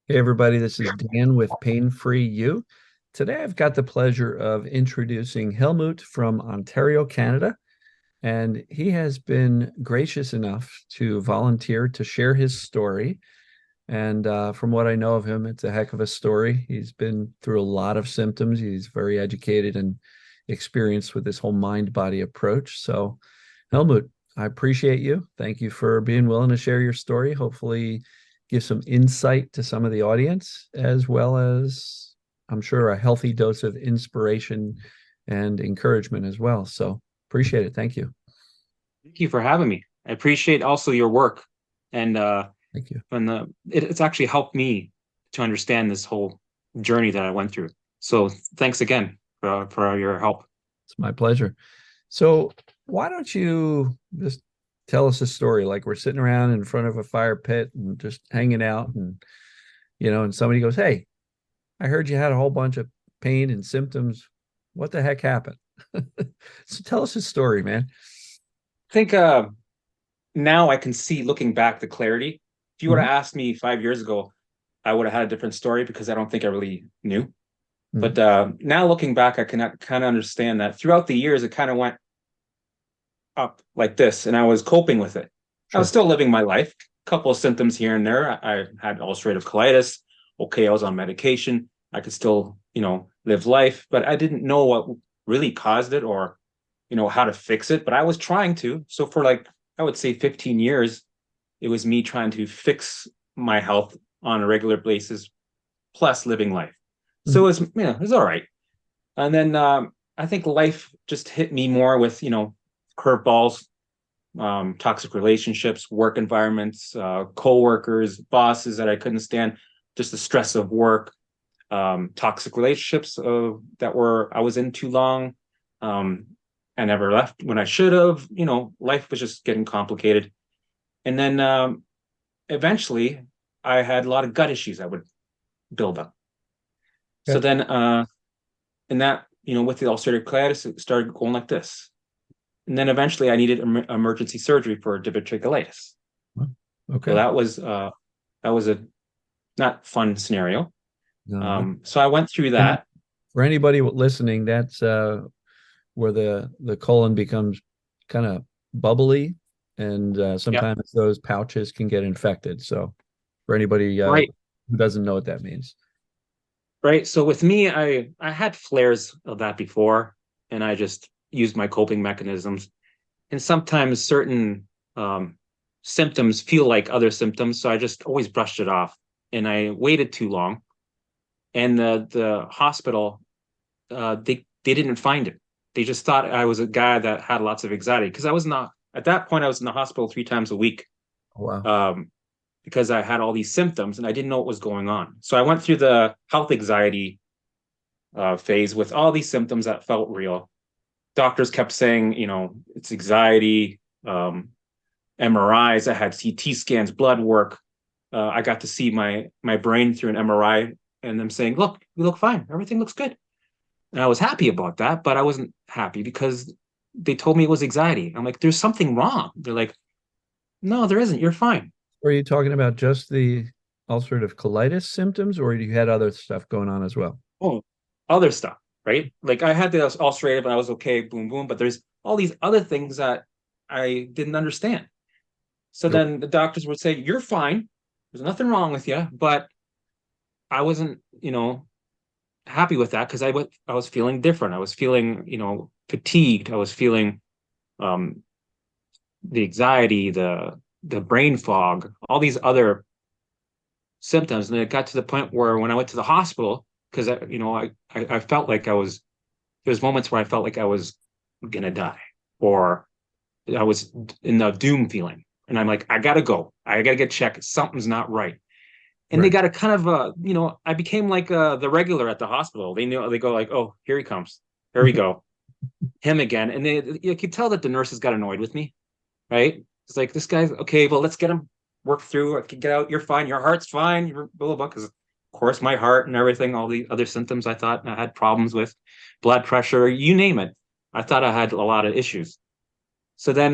Hey everybody, this is Dan with Pain Free You. Today I've got the pleasure of introducing Helmut from Ontario, Canada, and he has been gracious enough to volunteer to share his story. And from what I know of him, it's a heck of a story. He's been through a lot of symptoms. He's very educated and experienced with this whole mind-body approach. So, Helmut, I appreciate you. Thank you for being willing to share your story. Hopefully, give some insight to some of the audience, as well as, I'm sure, a healthy dose of inspiration and encouragement as well. So, appreciate it. Thank you. Thank you for having me. I appreciate also your work and Thank you. it's actually helped me to understand this whole journey that I went through. So thanks again for your help. It's my pleasure. So, why don't you just tell us a story? Like we're sitting around in front of a fire pit and just hanging out, and somebody goes, "Hey, I heard you had a whole bunch of pain and symptoms. What the heck happened?" So, tell us a story, man. I think now I can see looking back the clarity. If you would Hmm. have asked me 5 years ago, I would have had a different story because I don't think I really knew. Hmm. But now looking back, I can kind of understand that throughout the years, it kind of went up like this, and I was coping with it. I was Sure. still living my life. A couple of symptoms here and there. I had ulcerative colitis. Okay, I was on medication. I could still, live life, but I didn't know what really caused it or, how to fix it. But I was trying to. So for like, I would say 15 years, it was me trying to fix my health on a regular basis, plus living life. So Mhm. it was all right. And then I think life just hit me more with, curveballs, toxic relationships, work environments, co-workers, bosses that I couldn't stand, just the stress of work, toxic relationships that were I was in too long. Um, I never left when I should have. Life was just getting complicated. And then eventually, I had a lot of gut issues that would build up. So Okay. then, in that, with the ulcerative colitis, it started going like this. And then eventually, I needed emergency surgery for diverticulitis. Well, So okay. that was a not fun scenario. No. So I went through And that. for anybody listening, that's where the colon becomes kind of bubbly, and Yep. sometimes those pouches can get infected. So for anybody Right. who doesn't know what that means. Right. So with me, I had flares of that before, and I just used my coping mechanisms. And sometimes certain um, symptoms feel like other symptoms, so I just always brushed it off. And I waited too long, and the hospital they didn't find it. They just thought I was a guy that had lots of anxiety because I was not at that point. I was in the hospital 3 times a week. Oh, wow. Um, because I had all these symptoms and I didn't know what was going on. So I went through the health anxiety phase with all these symptoms that felt real. Doctors kept saying, it's anxiety, MRIs. I had CT scans, blood work. I got to see my brain through an MRI, and them saying, "Look, you look fine. Everything looks good." And I was happy about that, but I wasn't happy because they told me it was anxiety. I'm like, "There's something wrong." They're like, "No, there isn't. You're fine." Were you talking about just the ulcerative colitis symptoms, or you had other stuff going on as well? Oh, other stuff, right? Like I had the ulcerative and I was okay, boom, boom, but there's all these other things that I didn't understand. So Okay. then the doctors would say, "You're fine. There's nothing wrong with you." But I wasn't, happy with that because I was feeling different. I was feeling, fatigued. I was feeling um, the anxiety, the brain fog, all these other symptoms. And it got to the point where when I went to the hospital, because I felt like there's moments where I felt like I was gonna die or I was in the doom feeling. And I'm like, I gotta go. I gotta get checked. Something's not right. And they Right. got a kind of I became like the regular at the hospital. They go like, oh, here he comes. Here we go. Him again. And you could tell that the nurses got annoyed with me, right? It's like this guy's okay, well, let's get him work through. I can get out. You're fine. Your heart's fine. You're blah blah blah. Because of course my heart and everything, all the other symptoms I thought I had problems with, blood pressure, you name it. I thought I had a lot of issues. So then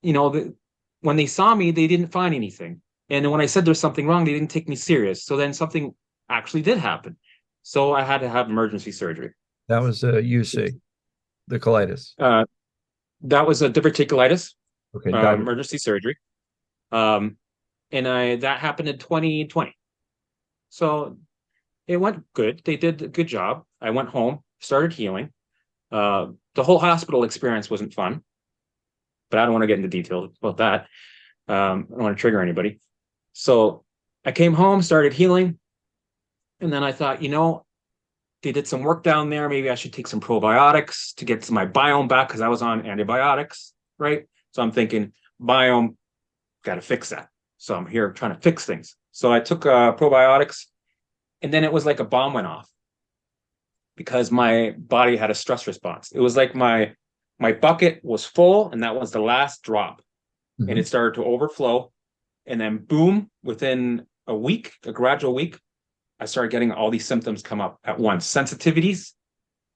you know, the, when they saw me, they didn't find anything. And then when I said there's something wrong, they didn't take me serious. So then something actually did happen. So I had to have emergency surgery. That was UC, the colitis. Uh, that was a diverticulitis, Okay, diver. emergency surgery. Um, and I that happened in 2020. So it went good. They did a good job. I went home, started healing. The whole hospital experience wasn't fun, but I don't want to get into details about that. I don't want to trigger anybody. So I came home, started healing, and then I thought, they did some work down there. Maybe I should take some probiotics to get my biome back because I was on antibiotics, right? So I'm thinking biome, got to fix that. So I'm here trying to fix things. So I took probiotics, and then it was like a bomb went off because my body had a stress response. It was like my bucket was full, and that was the last drop, and Mhm. it started to overflow, and then boom, within a week, a gradual week, I started getting all these symptoms come up at once, sensitivities,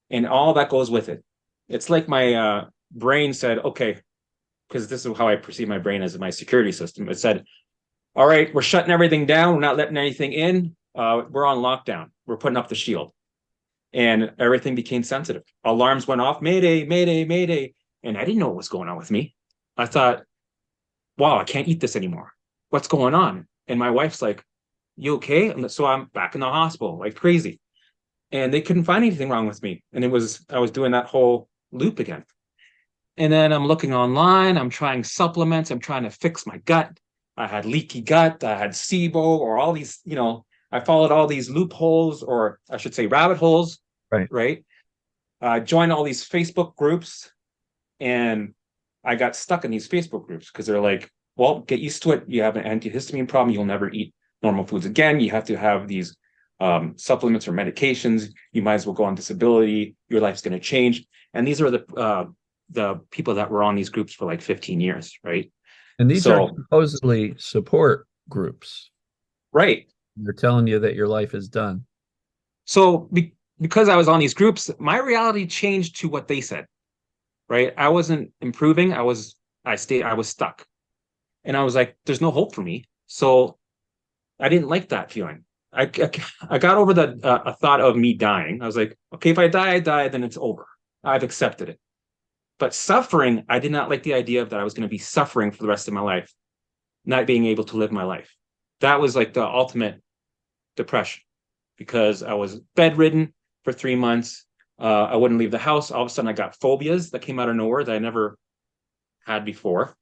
and all that goes with it. It's like my brain said, okay, because this is how I perceive my brain as my security system. It said, all right, we're shutting everything down. We're not letting anything in. We're on lockdown. We're putting up the shield. And everything became sensitive. Alarms went off, Mayday, Mayday, Mayday. And I didn't know what was going on with me. I thought, wow, I can't eat this anymore. What's going on? And my wife's like, you okay? And so I'm back in the hospital like crazy. And they couldn't find anything wrong with me. And I was doing that whole loop again. And then I'm looking online, I'm trying supplements, I'm trying to fix my gut. I had leaky gut, I had SIBO, or all these, I followed all these loopholes, or I should say rabbit holes, Right. right? I joined all these Facebook groups, and I got stuck in these Facebook groups because they're like, well, get used to it. You have an antihistamine problem, you'll never eat normal foods again. You have to have these supplements or medications. You might as well go on disability. Your life's going to change. And these are the people that were on these groups for like 15 years, right? And these are So, supposedly support groups. right. They're telling you that your life is done. So because I was on these groups, my reality changed to what they said, right? I wasn't improving. I was stuck. And I was like, there's no hope for me. So I didn't like that feeling. I got over the a thought of me dying. I was like, okay, if I die, I die, then it's over. I've accepted it. But suffering, I did not like the idea of that I was going to be suffering for the rest of my life, not being able to live my life. That was like the ultimate depression because I was bedridden for 3 months. I wouldn't leave the house. All of a sudden, I got phobias that came out of nowhere that I never had before.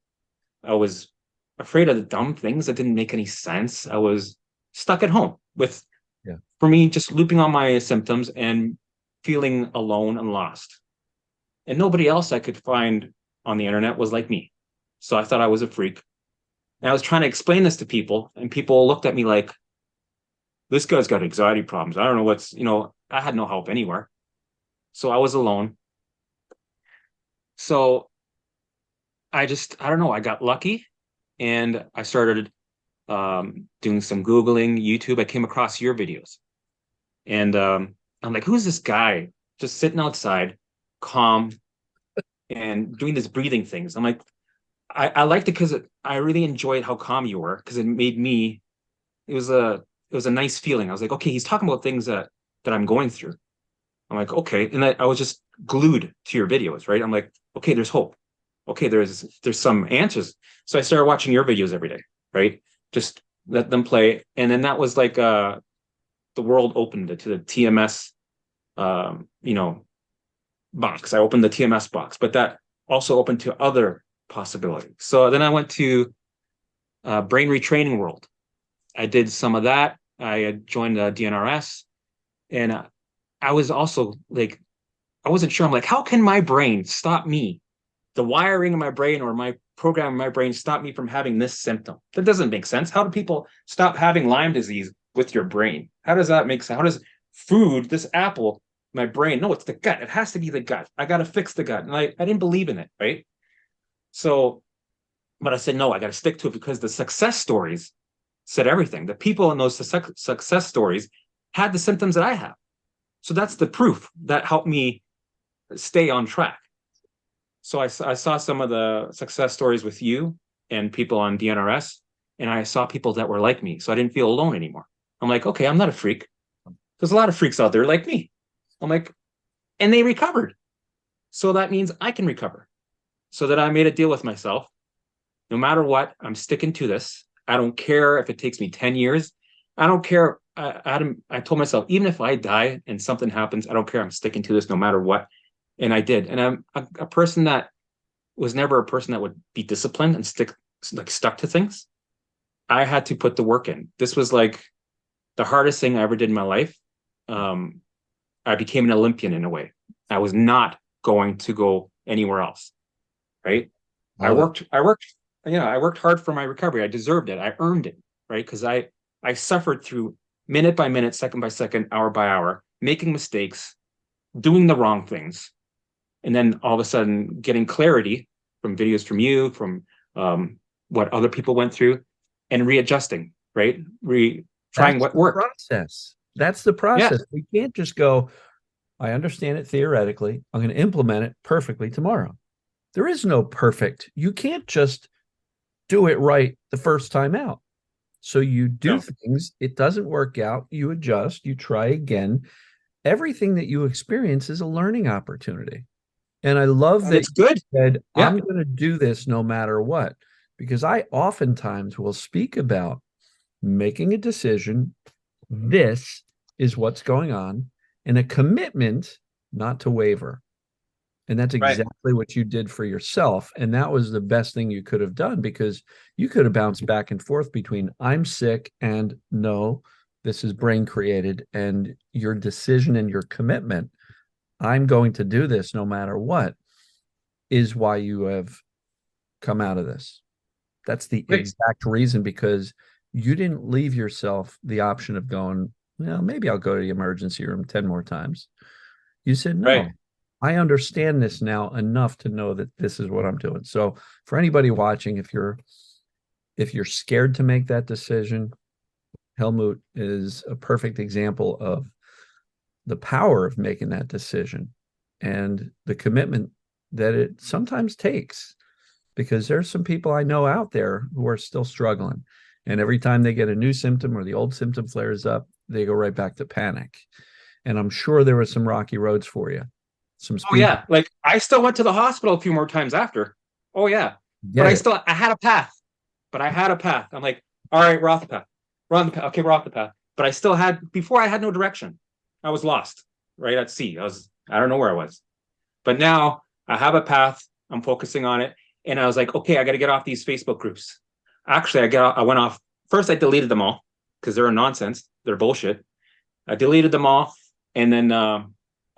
I was afraid of the dumb things that didn't make any sense. I was stuck at home with, Yeah. for me, just looping on my symptoms and feeling alone and lost. And nobody else I could find on the internet was like me. So I thought I was a freak. And I was trying to explain this to people, and people looked at me like, this guy's got anxiety problems. I don't know I had no help anywhere. So I was alone. So I don't know, I got lucky and I started doing some Googling, YouTube. I came across your videos. And I'm like, who's this guy just sitting outside, calm, and doing this breathing things? I'm like, I liked it because I really enjoyed how calm you were because it made me. It was a nice feeling. I was like, okay, he's talking about things that I'm going through. I'm like, okay, and I was just glued to your videos, right? I'm like, okay, there's hope. Okay, there's some answers. So I started watching your videos every day, right? Just let them play, and then that was like the world opened to the TMS, um, you know, box. I opened the TMS box, but that also opened to other possibilities. So then I went to brain retraining world. I did some of that. I joined DNRS, and I was also like, I wasn't sure. I'm like, how can my brain stop me? The wiring in my brain or my program in my brain stop me from having this symptom? That doesn't make sense. How do people stop having Lyme disease with your brain? How does that make sense? How does food, this apple, my brain? No, it's the gut. It has to be the gut. I got to fix the gut. And I didn't believe in it, right? So, but I said, no, I got to stick to it because the success stories said everything. The people in those success stories had the symptoms that I have. So that's the proof that helped me stay on track. So I saw some of the success stories with you and people on DNRS, and I saw people that were like me. So I didn't feel alone anymore. I'm like, okay, I'm not a freak. There's a lot of freaks out there like me. I'm like, and they recovered. So that means I can recover. So that I made a deal with myself. No matter what, I'm sticking to this. I don't care if it takes me 10 years. I don't care. Adam, I told myself, even if I die and something happens, I don't care. I'm sticking to this no matter what. And I did. And I'm a person that was never a person that would be disciplined and stuck to things. I had to put the work in. This was like the hardest thing I ever did in my life. Um, I became an Olympian in a way. I was not going to go anywhere else. Right. Love it. I worked hard for my recovery. I deserved it. I earned it. Right. Because I suffered through minute by minute, second by second, hour by hour, making mistakes, doing the wrong things. And then all of a sudden getting clarity from videos from you, from what other people went through, and readjusting, right? Trying That's what the worked. process. That's the Yeah. process. We can't just go, I understand it theoretically. I'm going to implement it perfectly tomorrow. There is no perfect. You can't just do it right the first time out. So you do No. things, it doesn't work out, you adjust, you try again. Everything that you experience is a learning opportunity. And I love And that it's you good. said, Yeah. I'm going to do this no matter what, because I oftentimes will speak about making a decision. This is what's going on, and a commitment not to waver. And that's Right. exactly what you did for yourself. And that was the best thing you could have done, because you could have bounced back and forth between I'm sick and no, this is brain created, and your decision and your commitment, I'm going to do this no matter what, is why you have come out of this. That's the Right. exact reason, because you didn't leave yourself the option of going, well, maybe I'll go to the emergency room 10 more times. You said, Right. no, I understand this now enough to know that this is what I'm doing. So for anybody watching, if you're scared to make that decision, Helmut is a perfect example of the power of making that decision and the commitment that it sometimes takes, because there's some people I know out there who are still struggling. And every time they get a new symptom or the old symptom flares up, they go right back to panic. And I'm sure there were some rocky roads for you, some Oh speed. yeah. Like I still went to the hospital a few more times after. Oh yeah. But Get it. I had a path. But I had a path. I'm like, all right, we're off the path. We're on the path. Okay, we're off the path. But I still had before I had no direction. I was lost, right at sea. I don't know where I was. But now I have a path. I'm focusing on it. And I was like, okay, I got to get off these Facebook groups. Actually, I went off. First, I deleted them all because they're nonsense. They're bullshit. I deleted them all. And then I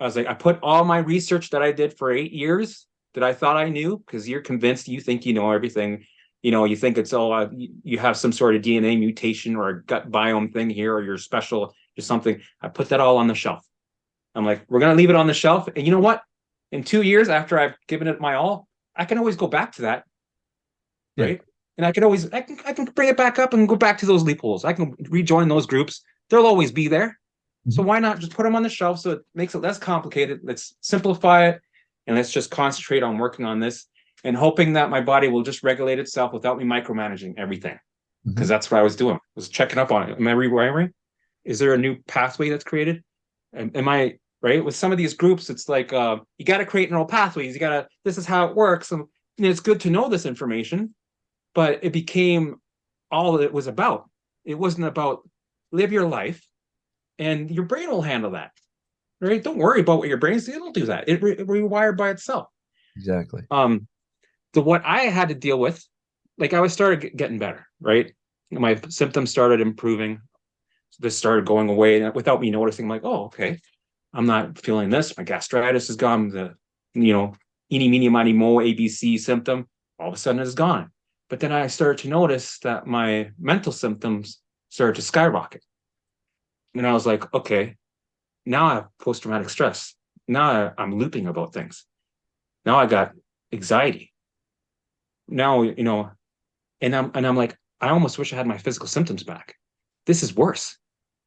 was like, I put all my research that I did for 8 years that I thought I knew, because you're convinced you think you know everything. You think it's all, you have some sort of DNA mutation or a gut biome thing here, or you're special or something. I put that all on the shelf. I'm like, we're going to leave it on the shelf. And you know what? In 2 years after I've given it my all, I can always go back to that. Yeah. Right. And I can bring it back up and go back to those loopholes. I can rejoin those groups. They'll always be there. So Mhm. why not just put them on the shelf so it makes it less complicated? Let's simplify it, and let's just concentrate on working on this and hoping that my body will just regulate itself without me micromanaging everything. Because Mhm. that's what I was doing. I was checking up on it. Am I rewiring? Is there a new pathway that's created? Am I right? With some of these groups, it's like you got to create neural pathways. You got to. This is how it works. And it's good to know this information, but it became all it was about. It wasn't about live your life, and your brain will handle that. Right? Don't worry about what your brain's. It'll do that. It rewired by itself. Exactly. Um, the what I had to deal with, like I was started getting better. Right? My symptoms started improving. This started going away without me noticing. I'm like, oh, okay, I'm not feeling this. My gastritis is gone. The you know, eeny, meeny, miny, mo, ABC symptom all of a sudden is gone. But then I started to notice that my mental symptoms started to skyrocket. And I was like, okay, now I have post traumatic stress. Now I'm looping about things. Now I got anxiety. Now, and I'm like, I almost wish I had my physical symptoms back. This is worse.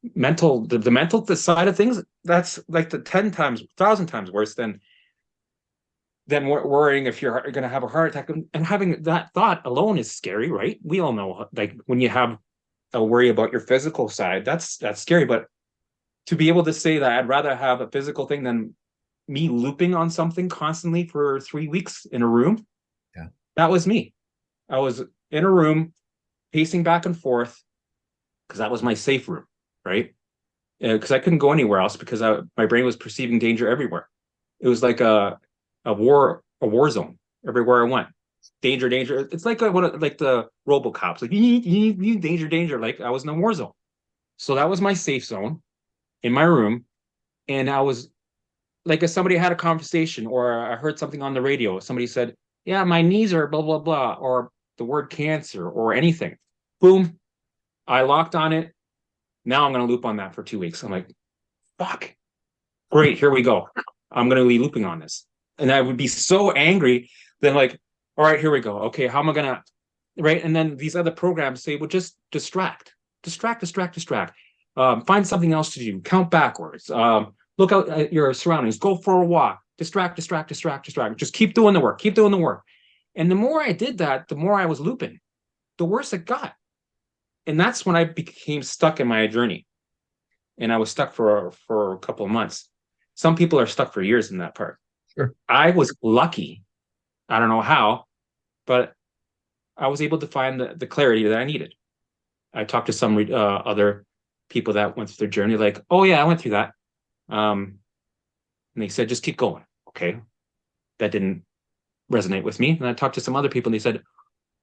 The mental side of things, that's like the 10 times, 1,000 times worse than then worrying if you're going to have a heart attack. And having that thought alone is scary, right? We all know, like when you have a worry about your physical side, that's scary. But to be able to say that I'd rather have a physical thing than me looping on something constantly for 3 weeks in a room, Yeah. that was me. I was in a room pacing back and forth because that was my safe room, right? Because I couldn't go anywhere else because my brain was perceiving danger everywhere. It was like a war zone everywhere I went. Danger, danger. It's like like the RoboCops, like you danger, danger. Like I was in a war zone. So that was my safe zone in my room, and I was like, if somebody had a conversation or I heard something on the radio, somebody said, "Yeah, my knees are blah blah blah," or the word cancer or anything. Boom, I locked on it. Now I'm going to loop on that for 2 weeks. I'm like, fuck, great, here we go. I'm going to be looping on this. And I would be so angry. Then, like, all right, here we go. Okay, how am I going to, right? And then these other programs say, well, just distract, distract, distract, distract. Find something else to do. Count backwards. Look out at your surroundings. Go for a walk. Distract, distract, distract, distract. Just keep doing the work. Keep doing the work. And the more I did that, the more I was looping, the worse it got. And that's when I became stuck in my journey. And I was stuck for a couple of months. Some people are stuck for years in that part. Sure. I was lucky. I don't know how, but I was able to find the clarity that I needed. I talked to some other people that went through their journey, like, oh yeah, I went through that. And they said, just keep going. Okay. That didn't resonate with me. And I talked to some other people and they said,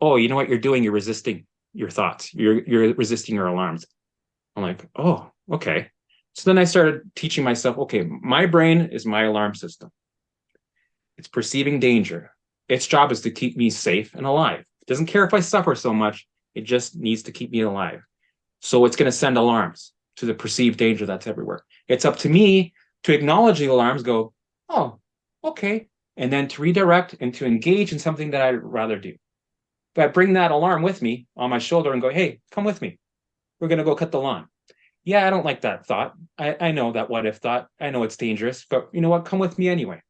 oh, you know what you're doing? You're resisting your thoughts. You're resisting your alarms. I'm like, oh, okay. So then I started teaching myself, okay, my brain is my alarm system. It's perceiving danger. Its job is to keep me safe and alive. It doesn't care if I suffer so much. It just needs to keep me alive. So it's going to send alarms to the perceived danger that's everywhere. It's up to me to acknowledge the alarms, go, oh, okay, and then to redirect and to engage in something that I'd rather do. But I bring that alarm with me on my shoulder and go, hey, come with me. We're going to go cut the lawn. Yeah, I don't like that thought. I know that what if thought. I know it's dangerous, but you know what? Come with me anyway.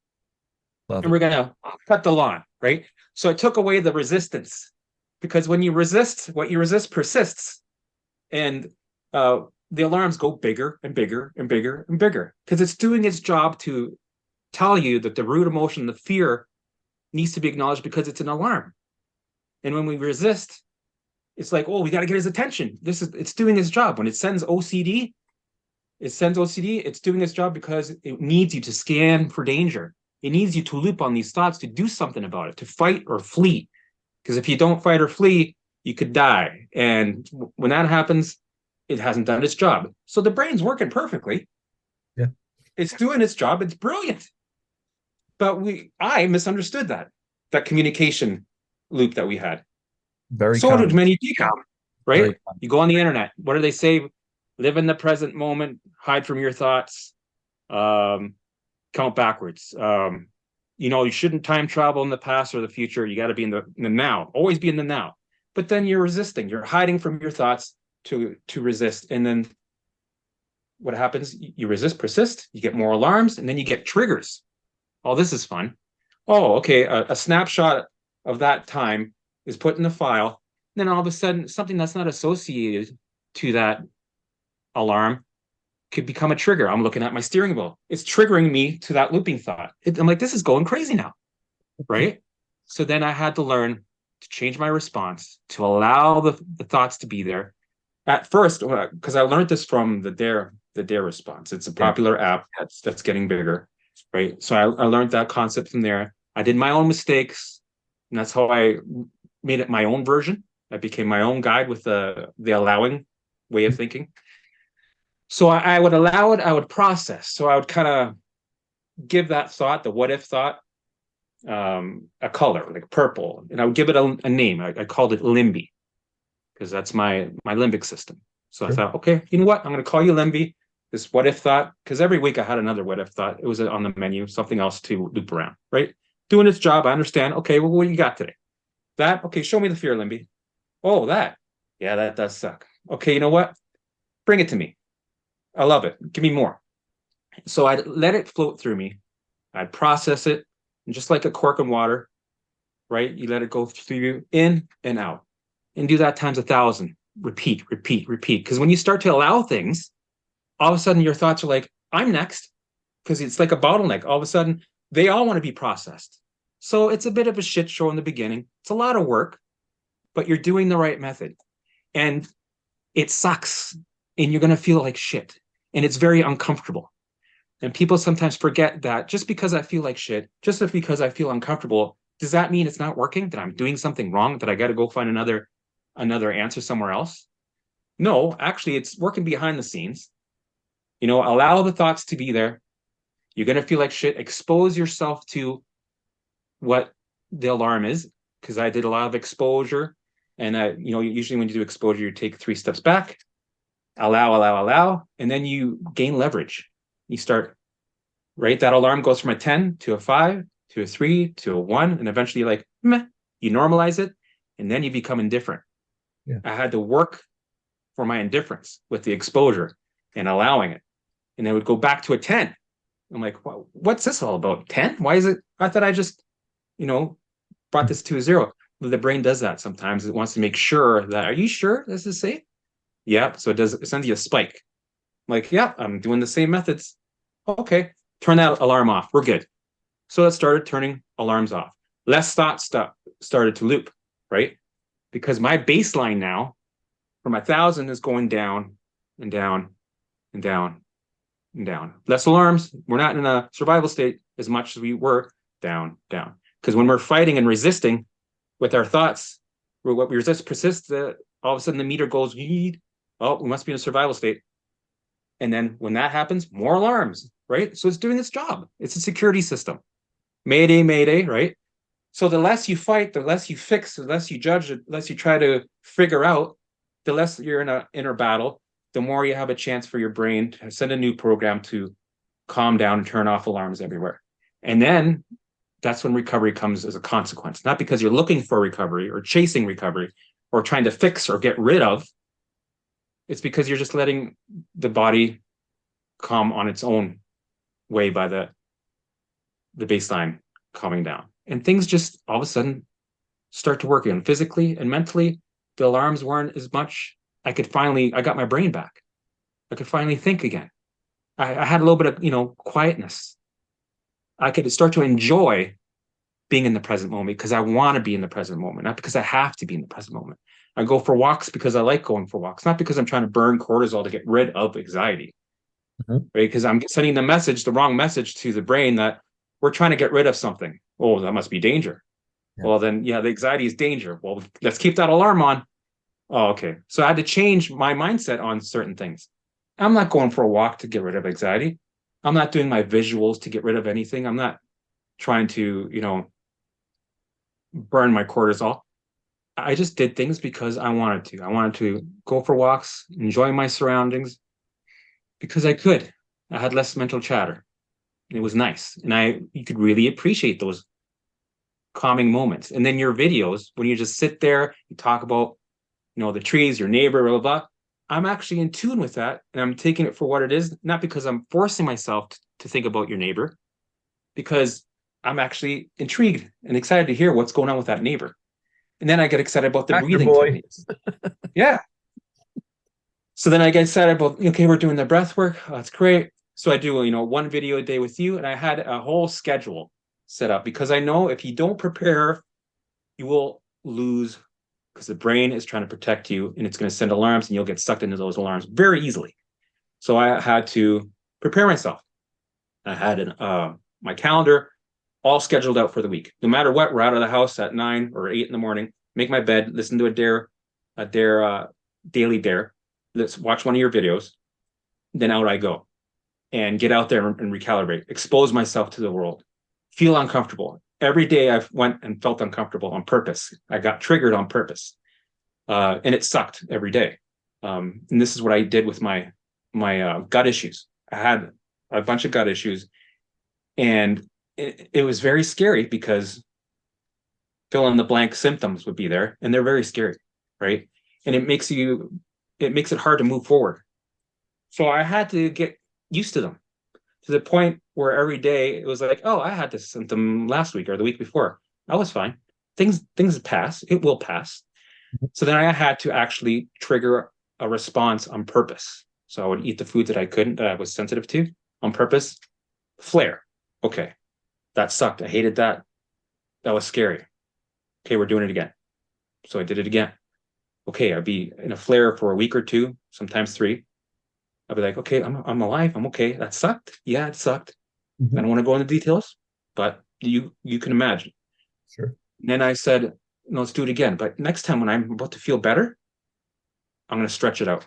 Love And it. we're going to cut the lawn, right? So it took away the resistance because when you resist, what you resist persists. And the alarms go bigger and bigger and bigger and bigger because it's doing its job to tell you that the root emotion, the fear, needs to be acknowledged because it's an alarm. And when we resist, it's like, oh, we got to get his attention. It's doing its job. When it sends OCD, it's doing its job because it needs you to scan for danger. It needs you to loop on these thoughts to do something about it, to fight or flee. Because if you don't fight or flee, you could die. And when that happens, it hasn't done its job. So the brain's working perfectly. Yeah. It's doing its job. It's brilliant. But I misunderstood that communication loop that we had. Very So did common. many people, right? Very common. You go on the internet. What do they say? Live in the present moment, hide from your thoughts, count backwards. You shouldn't time travel in the past or the future. You got to be in the now. Always be in the now. But then you're resisting. You're hiding from your thoughts to resist. And then what happens? You resist, persist. You get more alarms, and then you get triggers. Oh, this is fun. Oh, okay. A snapshot of that time is put in the file. Then all of a sudden, something that's not associated to that alarm could become a trigger. I'm looking at my steering wheel. It's triggering me to that looping thought. I'm like, this is going crazy now, right? So then I had to learn to change my response, to allow the thoughts to be there. At first, because I learned this from the Dare response. It's a Yeah. popular app that's getting bigger, right? So I learned that concept from there. I did my own mistakes, and that's how I made it my own version. I became my own guide with the allowing way of thinking. So I would allow it, I would process. So I would kind of give that thought, the what if thought, a color, like purple, and I would give it a name. I called it Limby because that's my limbic system. So I Sure. thought, okay, you know what? I'm going to call you Limby. This what if thought, because every week I had another what if thought. It was on the menu, something else to loop around, right? Doing its job. I understand. Okay, well, what do you got today? That, okay, show me the fear, Limby. Oh, that. Yeah, that does suck. Okay, you know what? Bring it to me. I love it. Give me more. So I'd let it float through me. I'd process it. And just like a cork in water, right? You let it go through you in and out. And do that times 1,000. Repeat, repeat, repeat. Because when you start to allow things, all of a sudden your thoughts are like, I'm next. Because it's like a bottleneck. All of a sudden, they all want to be processed. So it's a bit of a shit show in the beginning. It's a lot of work, but you're doing the right method. And it sucks. And you're going to feel like shit. And it's very uncomfortable. And people sometimes forget that just because I feel like shit, just because I feel uncomfortable, does that mean it's not working? That I'm doing something wrong? That I got to go find another answer somewhere else? No, actually, it's working behind the scenes. Allow the thoughts to be there. You're going to feel like shit. Expose yourself to what the alarm is, because I did a lot of exposure. And, usually when you do exposure, you take 3 steps back, allow, and then you gain leverage. You start, right? That alarm goes from a 10 to a 5 to a 3 to a 1. And eventually, like, meh, you normalize it, and then you become indifferent. Yeah. I had to work for my indifference with the exposure and allowing it. And then it would go back to a 10. I'm like, what's this all about? 10? Why is it? I thought I just, brought this to a 0. The brain does that sometimes. It wants to make sure that, are you sure this is safe? Yeah. So it sends you a spike. I'm like, yeah, I'm doing the same methods. Okay. Turn that alarm off. We're good. So it started turning alarms off. Less thoughts started to loop, right? Because my baseline now from 1,000 is going down and down and down and down. Less alarms. We're not in a survival state as much as we were. Down, down. Because when we're fighting and resisting with our thoughts, what we resist persists. All of a sudden, the meter goes, oh, we must be in a survival state. And then when that happens, more alarms, right? So it's doing its job. It's a security system. Mayday, mayday, right? So the less you fight, the less you fix, the less you judge, the less you try to figure out, the less you're in an inner battle, the more you have a chance for your brain to send a new program to calm down and turn off alarms everywhere. And then that's when recovery comes as a consequence, not because you're looking for recovery or chasing recovery or trying to fix or get rid of. It's because you're just letting the body calm on its own way by the baseline calming down. And things just all of a sudden start to work again physically and mentally. The alarms weren't as much. I got my brain back. I could finally think again. I had a little bit of, quietness. I could start to enjoy being in the present moment because I want to be in the present moment, not because I have to be in the present moment. I go for walks because I like going for walks, not because I'm trying to burn cortisol to get rid of anxiety, right? Because I'm sending the wrong message to the brain that we're trying to get rid of something. Oh, that must be danger. Yeah. Well, then, yeah, the anxiety is danger. Well, let's keep that alarm on. Oh, okay. So I had to change my mindset on certain things. I'm not going for a walk to get rid of anxiety. I'm not doing my visuals to get rid of anything. I'm not trying to, burn my cortisol. I just did things because I wanted to. I wanted to go for walks, enjoy my surroundings because I could. I had less mental chatter. It was nice. And you could really appreciate those calming moments. And then your videos, when you just sit there, you talk about, the trees, your neighbor, blah, blah, blah. I'm actually in tune with that. And I'm taking it for what it is, not because I'm forcing myself to think about your neighbor, because I'm actually intrigued and excited to hear what's going on with that neighbor. And then I get excited about the Tractor breathing boy. techniques. Yeah. So then I get excited about, okay, we're doing the breath work. Oh, that's great. So I do, one video a day with you. And I had a whole schedule set up because I know if you don't prepare, you will lose because the brain is trying to protect you and it's going to send alarms and you'll get sucked into those alarms very easily. So I had to prepare myself. I had my calendar all scheduled out for the week. No matter what, we're out of the house at 9 or 8 in the morning, make my bed, listen to a daily dare. Let's watch one of your videos. Then out I go and get out there and recalibrate, expose myself to the world, feel uncomfortable. Every day I went and felt uncomfortable on purpose. I got triggered on purpose. And it sucked every day. And this is what I did with my gut issues. I had a bunch of gut issues and it was very scary because fill in the blank symptoms would be there and they're very scary, right? And it makes it hard to move forward. So I had to get used to them. to the point where every day it was like, oh, I had this symptom last week or the week before. I was fine. Things pass. It will pass. So then I had to actually trigger a response on purpose. So I would eat the foods that I couldn't, that I was sensitive to on purpose. Flare. Okay. That sucked. I hated that. That was scary. Okay, we're doing it again. So I did it again. Okay, I'd be in a flare for a week or two, sometimes three. I'd be like, okay, I'm alive. I'm okay. That sucked. Yeah, it sucked. I Mhm. don't want to go into details, but you can imagine. Sure. And then I said, no, let's do it again. But next time when I'm about to feel better, I'm going to stretch it out.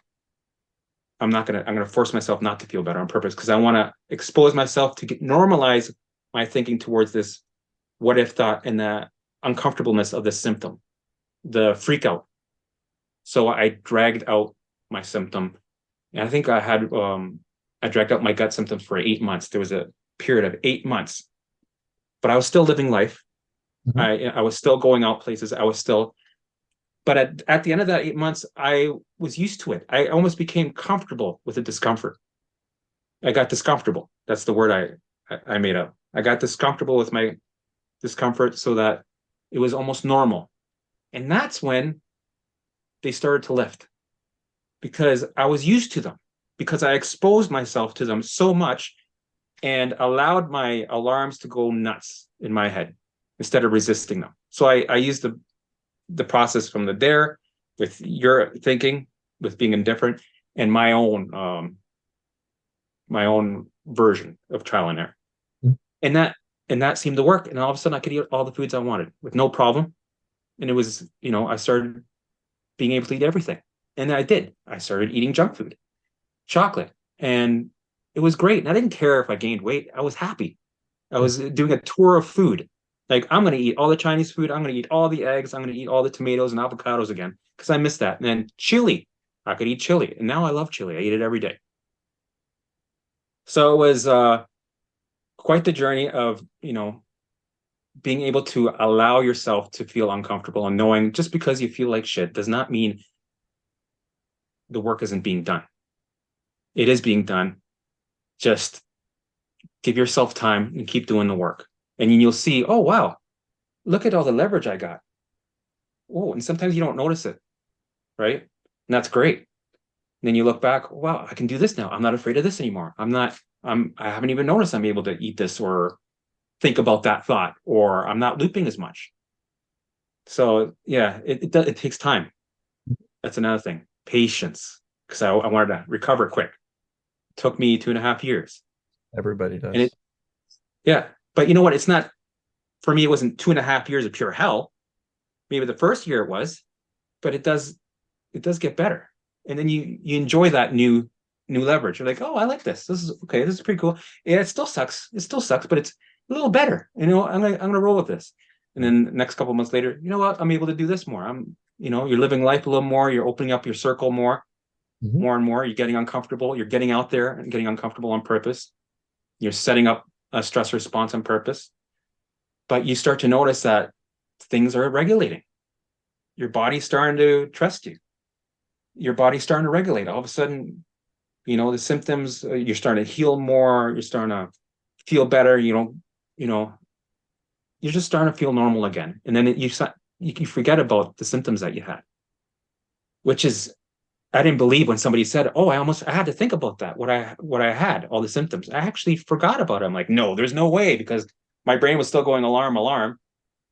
I'm going to force myself not to feel better on purpose because I want to expose myself to normalize my thinking towards this what if thought and the uncomfortableness of this symptom, the freak out. So I dragged out my symptom. And I think I dragged out my gut symptoms for 8 months. There was a period of 8 months, but I was still living life. Mhm. I was still going out places. I was still, but at the end of that 8 months, I was used to it. I almost became comfortable with the discomfort. I got discomfortable. That's the word I made up. I got discomfortable with my discomfort so that it was almost normal. And that's when they started to lift because I was used to them, because I exposed myself to them so much and allowed my alarms to go nuts in my head instead of resisting them. So I used the process from the dare with your thinking, with being indifferent, and my own version of trial and error. Mhm. And that seemed to work. And all of a sudden I could eat all the foods I wanted with no problem. And it was, I started being able to eat everything. And I did. I started eating junk food, chocolate, and it was great. And I didn't care if I gained weight. I was happy. I Yeah. was doing a tour of food. Like, I'm going to eat all the Chinese food. I'm going to eat all the eggs. I'm going to eat all the tomatoes and avocados again because I missed that. And then chili. I could eat chili. And now I love chili. I eat it every day. So it was quite the journey of, being able to allow yourself to feel uncomfortable and knowing just because you feel like shit does not mean the work isn't being done. It is being done. Just give yourself time and keep doing the work. And you'll see, oh, wow, look at all the leverage I got. Oh, and sometimes you don't notice it, right? And that's great. And then you look back, wow, I can do this now. I'm not afraid of this anymore. I haven't even noticed I'm able to eat this or think about that thought, or I'm not looping as much. So yeah, it takes time. That's another thing. Patience, because I wanted to recover quick. It took me 2.5 years. Everybody And does. yeah, but you know what? It's not, for me, it wasn't 2.5 years of pure hell. Maybe the first year it was, but it does get better. And then you enjoy that new leverage. You're like, oh, I like this. This is okay. This is pretty cool. Yeah, it still sucks. It still sucks, but it's a little better. I'm gonna roll with this. And Yeah. then the next couple of months later, you know what? I'm able to do this more. You're living life a little more. You're opening up your circle Mhm. more and more. You're getting uncomfortable. You're getting out there and getting uncomfortable on purpose. You're setting up a stress response on purpose. But you start to notice that things are regulating. Your body's starting to trust you. Your body's starting to regulate. All of a sudden, the symptoms, you're starting to heal more. You're starting to feel better. You know, you're just starting to feel normal again. And then you forget about the symptoms that you had, which is, I didn't believe when somebody said, "Oh, I had to think about that. What I had, all the symptoms." I actually forgot about it. I'm like, no, there's no way, because my brain was still going alarm, alarm.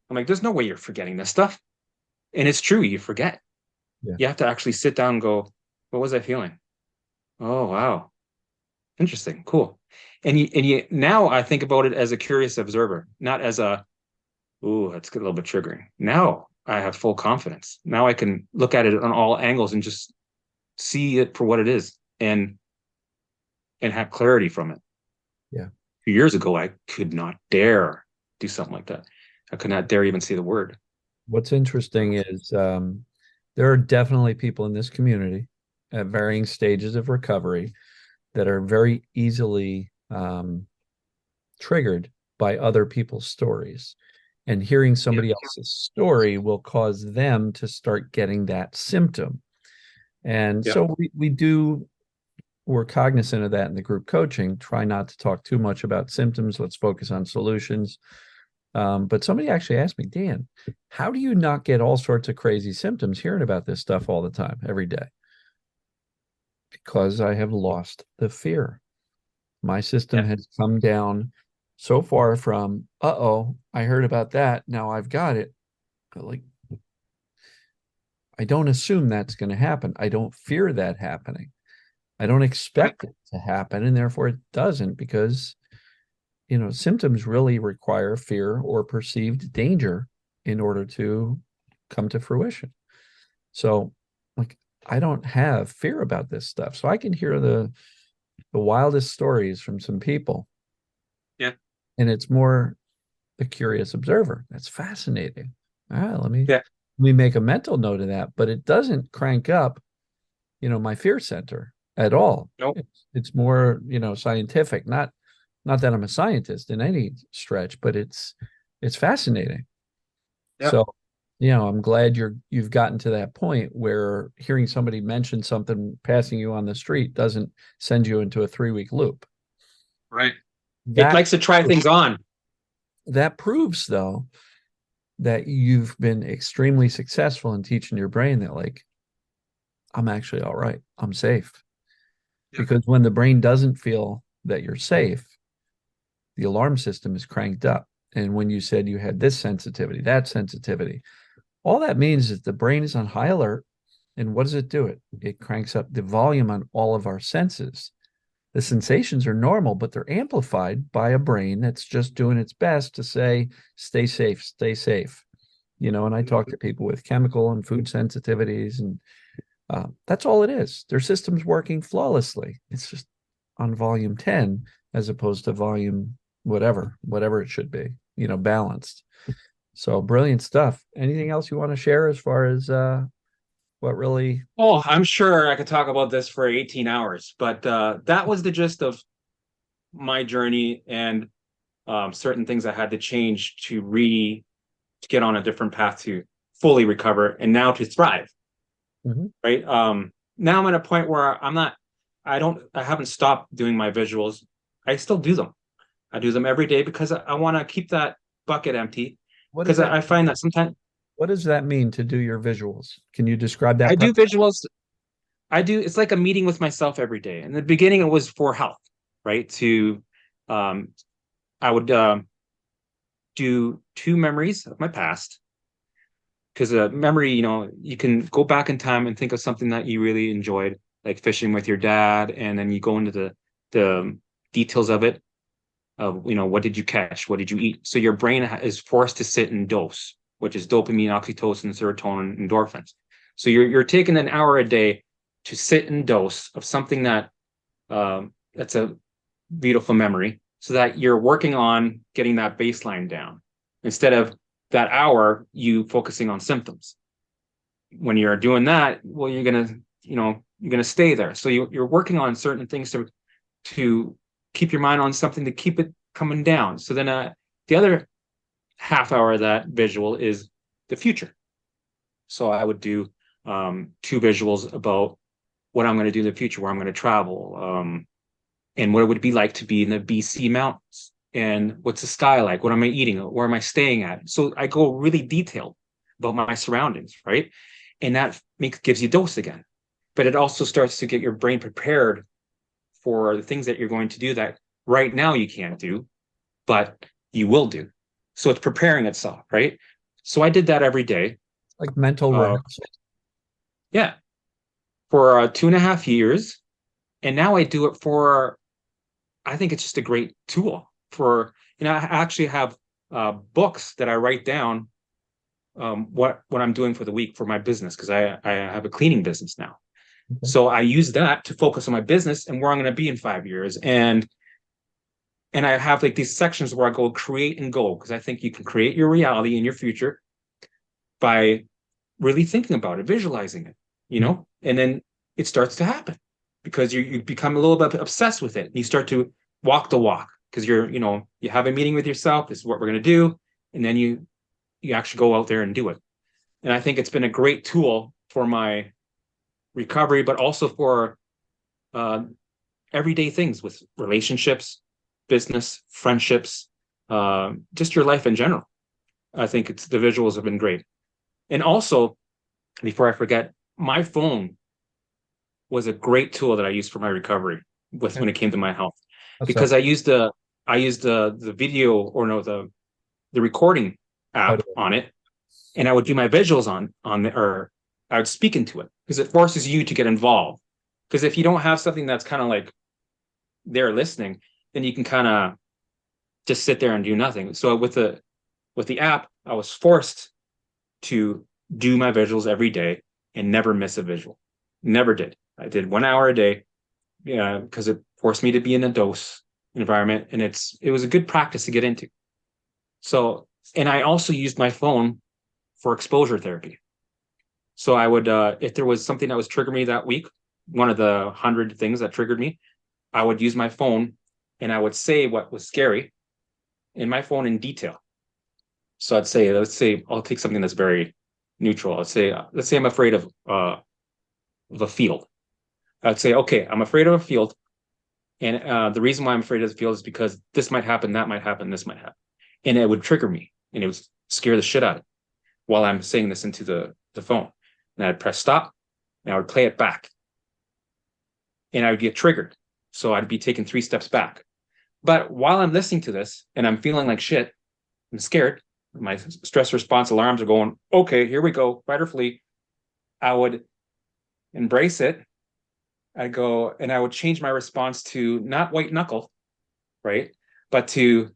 I'm like, there's no way you're forgetting this stuff. And it's true, you forget. Yeah. You have to actually sit down and go, what was I feeling? Oh, wow. Interesting. Cool. And you now I think about it as a curious observer, not as a, ooh, that's a little bit triggering. Now I have full confidence. Now I can look at it on all angles and just see it for what it is and have clarity from it. Yeah. 2 years ago, I could not dare do something like that. I could not dare even say the word. What's interesting is there are definitely people in this community at varying stages of recovery that are very easily triggered by other people's stories. And hearing Yeah. somebody else's story will cause them to start getting that symptom. And Yeah. so we do we're cognizant of that in the group coaching. Try not to talk too much about symptoms. Let's focus on solutions. But somebody actually asked me, Dan, how do you not get all sorts of crazy symptoms hearing about this stuff all the time, every day? Because I have lost the fear. My system Yeah. has come down so far from, uh-oh, I heard about that. Now I've got it. Like, I don't assume that's going to happen. I don't fear that happening. I don't Right. expect it to happen, and therefore it doesn't because, symptoms really require fear or perceived danger in order to come to fruition. So, like, I don't have fear about this stuff. So I can hear the wildest stories from some people, Yeah. and it's more a curious observer. That's fascinating. Yeah. Let me make a mental note of that, but it doesn't crank up, my fear center at all. Nope. It's more, scientific, not that I'm a scientist in any stretch, but it's fascinating. Yeah. So, I'm glad you've gotten to that point where hearing somebody mention something passing you on the street doesn't send you into a 3-week loop. Right. It That likes to try things on. that proves though that you've been extremely successful in teaching your brain that, like, I'm actually all right. I'm safe. Yeah. Because when the brain doesn't feel that you're safe, the alarm system is cranked up. And when you said you had this sensitivity, that sensitivity, all that means is the brain is on high alert. And what does it do? It cranks up the volume on all of our senses. The sensations are normal, but they're amplified by a brain that's just doing its best to say, stay safe, stay safe. And I talk to people with chemical and food sensitivities, and that's all it is. Their system's working flawlessly. It's just on volume 10 as opposed to volume whatever it should be, balanced. So brilliant stuff. Anything else you want to share as far as what really? Oh, I'm sure I could talk about this for 18 hours, but that was the gist of my journey and certain things I had to change to get on a different path to fully recover and now to thrive. Mhm. Right. Now I'm at a point where I haven't stopped doing my visuals. I still do them. I do them every day because I want to keep that bucket empty. What does Because that I find that sometimes what does that mean to do your visuals? Can you describe I that do process? visuals. It's like a meeting with myself every day. In the beginning, it was for health, right? Um, I would do two memories of my past because a memory, you can go back in time and think of something that you really enjoyed, like fishing with your dad, and then you go into the details of it, of what did you catch, what did you eat. So your brain is forced to sit and dose, which is dopamine, oxytocin, serotonin, endorphins. So you're taking an hour a day to sit and dose of something that's a beautiful memory, so that you're working on getting that baseline down instead of that hour you focusing on symptoms. When you're doing that, well, you're gonna stay there. So you're working on certain things to keep your mind on something to keep it coming down. So then the other half hour of that visual is the future. So I would do two visuals about what I'm going to do in the future, where I'm going to travel, and what it would be like to be in the BC mountains, and what's the sky like, what am I eating, where am I staying at. So I go really detailed about my surroundings, right? And that gives you dose again. But it also starts to get your brain prepared for the things that you're going to do that right now you can't do, but you will do. So it's preparing itself, right? So I did that every day. Like mental Uh, rehearsal. yeah, for 2.5 years. And now I do it I think it's just a great tool I actually have books that I write down what I'm doing for the week for my business, because I have a cleaning business now. Okay. So I use that to focus on my business and where I'm going to be in 5 years. And I have like these sections where I go create and go, because I think you can create your reality in your future by really thinking about it, visualizing it, Mhm. and then it starts to happen because you become a little bit obsessed with it. And you start to walk the walk because you have a meeting with yourself. This is what we're going to do. And then you actually go out there and do it. And I think it's been a great tool for my recovery, but also for everyday things with relationships, business, friendships, just your life in general. I think it's the visuals have been great. And also, before I forget, my phone was a great tool that I used for my recovery with Yeah. when it came to my health, What's because up? I used the video, or no, the recording How do app on it, and I would do my visuals or I would speak into it because it forces you to get involved. Because if you don't have something that's kind of like there listening, then you can kind of just sit there and do nothing. So with the app, I was forced to do my visuals every day and never miss a visual. Never did. I did 1 hour a day, yeah, because it forced me to be in a dose environment, and it was a good practice to get into. So, and I also used my phone for exposure therapy. So I would, if there was something that was triggering me that week, one of the 100 things that triggered me, I would use my phone and I would say what was scary in my phone in detail. So let's say, I'll take something that's very neutral. Let's say I'm afraid of a field. I'd say, okay, I'm afraid of a field. And the reason why I'm afraid of the field is because this might happen, that might happen, this might happen. And it would trigger me and it would scare the shit out of me while I'm saying this into the phone. And I'd press stop and I would play it back. And I would get triggered. So I'd be taking 3 steps back. But while I'm listening to this and I'm feeling like shit, I'm scared. My stress response alarms are going, okay, here we go, fight or flee. I would embrace it. I go and I would change my response to not white knuckle, right? But to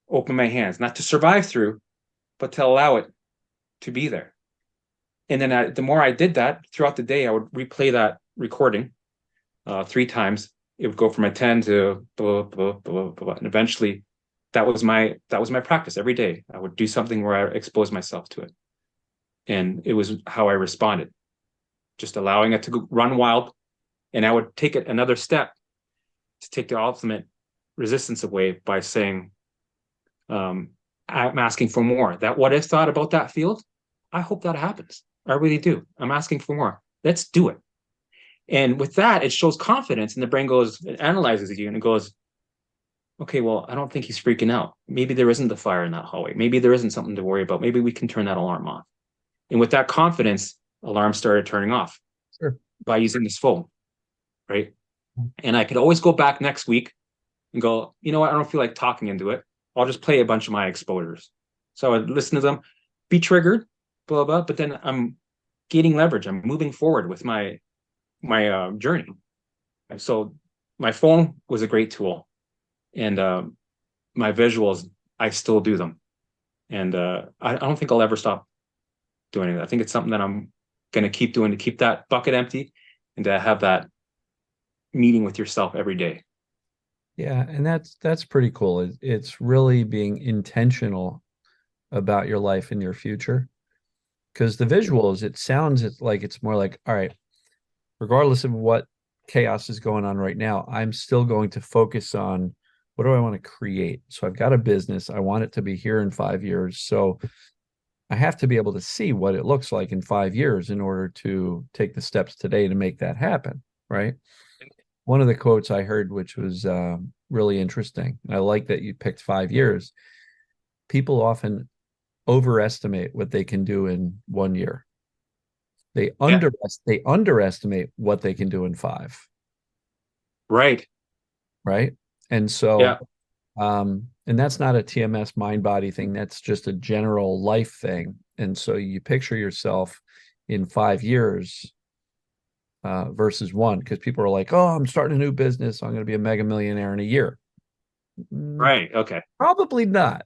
open my hands, not to survive through, but to allow it to be there. And then the more I did that throughout the day, I would replay that recording 3 times. It would go from a 10 to blah, blah, blah, blah, blah. And eventually that was my practice every day. I would do something where I exposed myself to it. And it was how I responded, just allowing it to run wild. And I would take it another step to take the ultimate resistance away by saying, I'm asking for more. That what if thought about that field, I hope that happens. I really do. I'm asking for more. Let's do it. And with that, it shows confidence, and the brain goes, it analyzes you, and it goes, okay, well, I don't think he's freaking out. Maybe there isn't the fire in that hallway. Maybe there isn't something to worry about. Maybe we can turn that alarm off. And with that confidence, alarms started turning off Sure. by using this phone, right? And I could always go back next week and go, you know what? I don't feel like talking into it. I'll just play a bunch of my exposures. So I would listen to them, be triggered, blah, blah, but then I'm gaining leverage. I'm moving forward with my journey. And so my phone was a great tool, and my visuals, I still do them, and I don't think I'll ever stop doing it. I think it's something that I'm going to keep doing to keep that bucket empty and to have that meeting with yourself every day. Yeah, and that's pretty cool. It's really being intentional about your life and your future. Because the visuals, it sounds like it's more like, all right, regardless of what chaos is going on right now, I'm still going to focus on what do I want to create. So I've got a business. I want it to be here in 5 years. So I have to be able to see what it looks like in 5 years in order to take the steps today to make that happen. Right. One of the quotes I heard, which was really interesting, I like that you picked 5 years. People often overestimate what they can do in 1 year. Yeah. They underestimate what they can do in five, Right. right? And Yeah. so, and that's not a TMS mind body thing. That's just a general life thing. And so you picture yourself in 5 years versus one, because people are like, "Oh, I'm starting a new business. I'm going to be a mega millionaire in a year." Right. Okay. Probably not.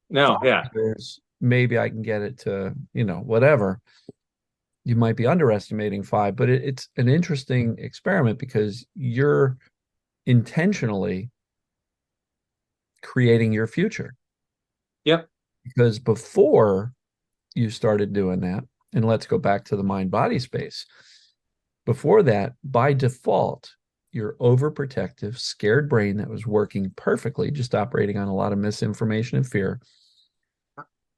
No. Five Yeah. years, maybe I can get it to, whatever. You might be underestimating five, but it's an interesting experiment because you're intentionally creating your future. Yep. Because before you started doing that, and let's go back to the mind body space, before that, by default, your overprotective, scared brain that was working perfectly, just operating on a lot of misinformation and fear,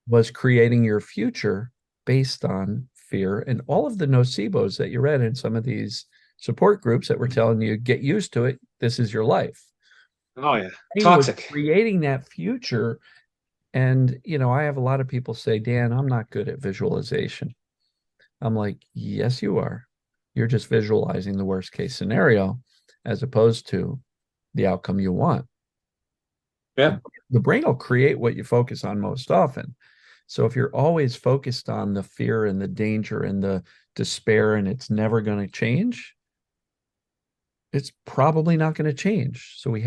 was creating your future based on fear and all of the nocebos that you read in some of these support groups that were telling you, get used to it. This is your life. Oh yeah. Brain was Toxic. creating that future. And, I have a lot of people say, Dan, I'm not good at visualization. I'm like, yes, you are. You're just visualizing the worst case scenario as opposed to the outcome you want. Yeah. The brain will create what you focus on most often. So if you're always focused on the fear and the danger and the despair and it's never going to change, it's probably not going to change. So Right.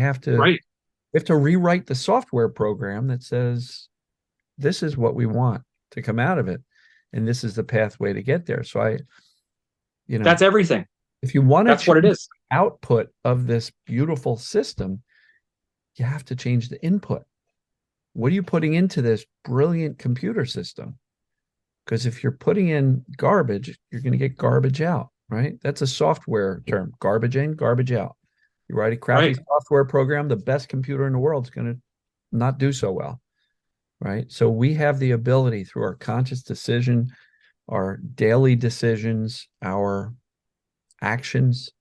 we have to rewrite the software program that says this is what we want to come out of it and this is the pathway to get there. So you know, That's everything. if you want to That's what it change is. the output of this beautiful system, you have to change the input. What are you putting into this brilliant computer system? Because if you're putting in garbage, you're going to get garbage out, right? That's a software term, garbage in, garbage out. You write a crappy Right. software program, the best computer in the world is going to not do so well, right? So we have the ability through our conscious decision, our daily decisions, our actions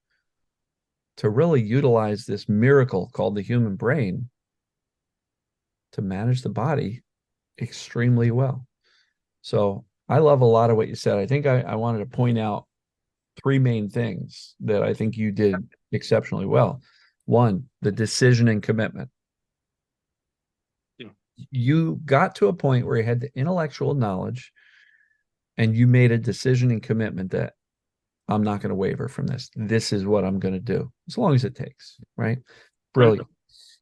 to really utilize this miracle called the human brain to manage the body extremely well. So I love a lot of what you said. I think I wanted to point out three main things that I think you did exceptionally well. One, the decision and commitment. Yeah. You got to a point where you had the intellectual knowledge and you made a decision and commitment that I'm not going to waver from this. This is what I'm going to do, as long as it takes, right? Right. Brilliant.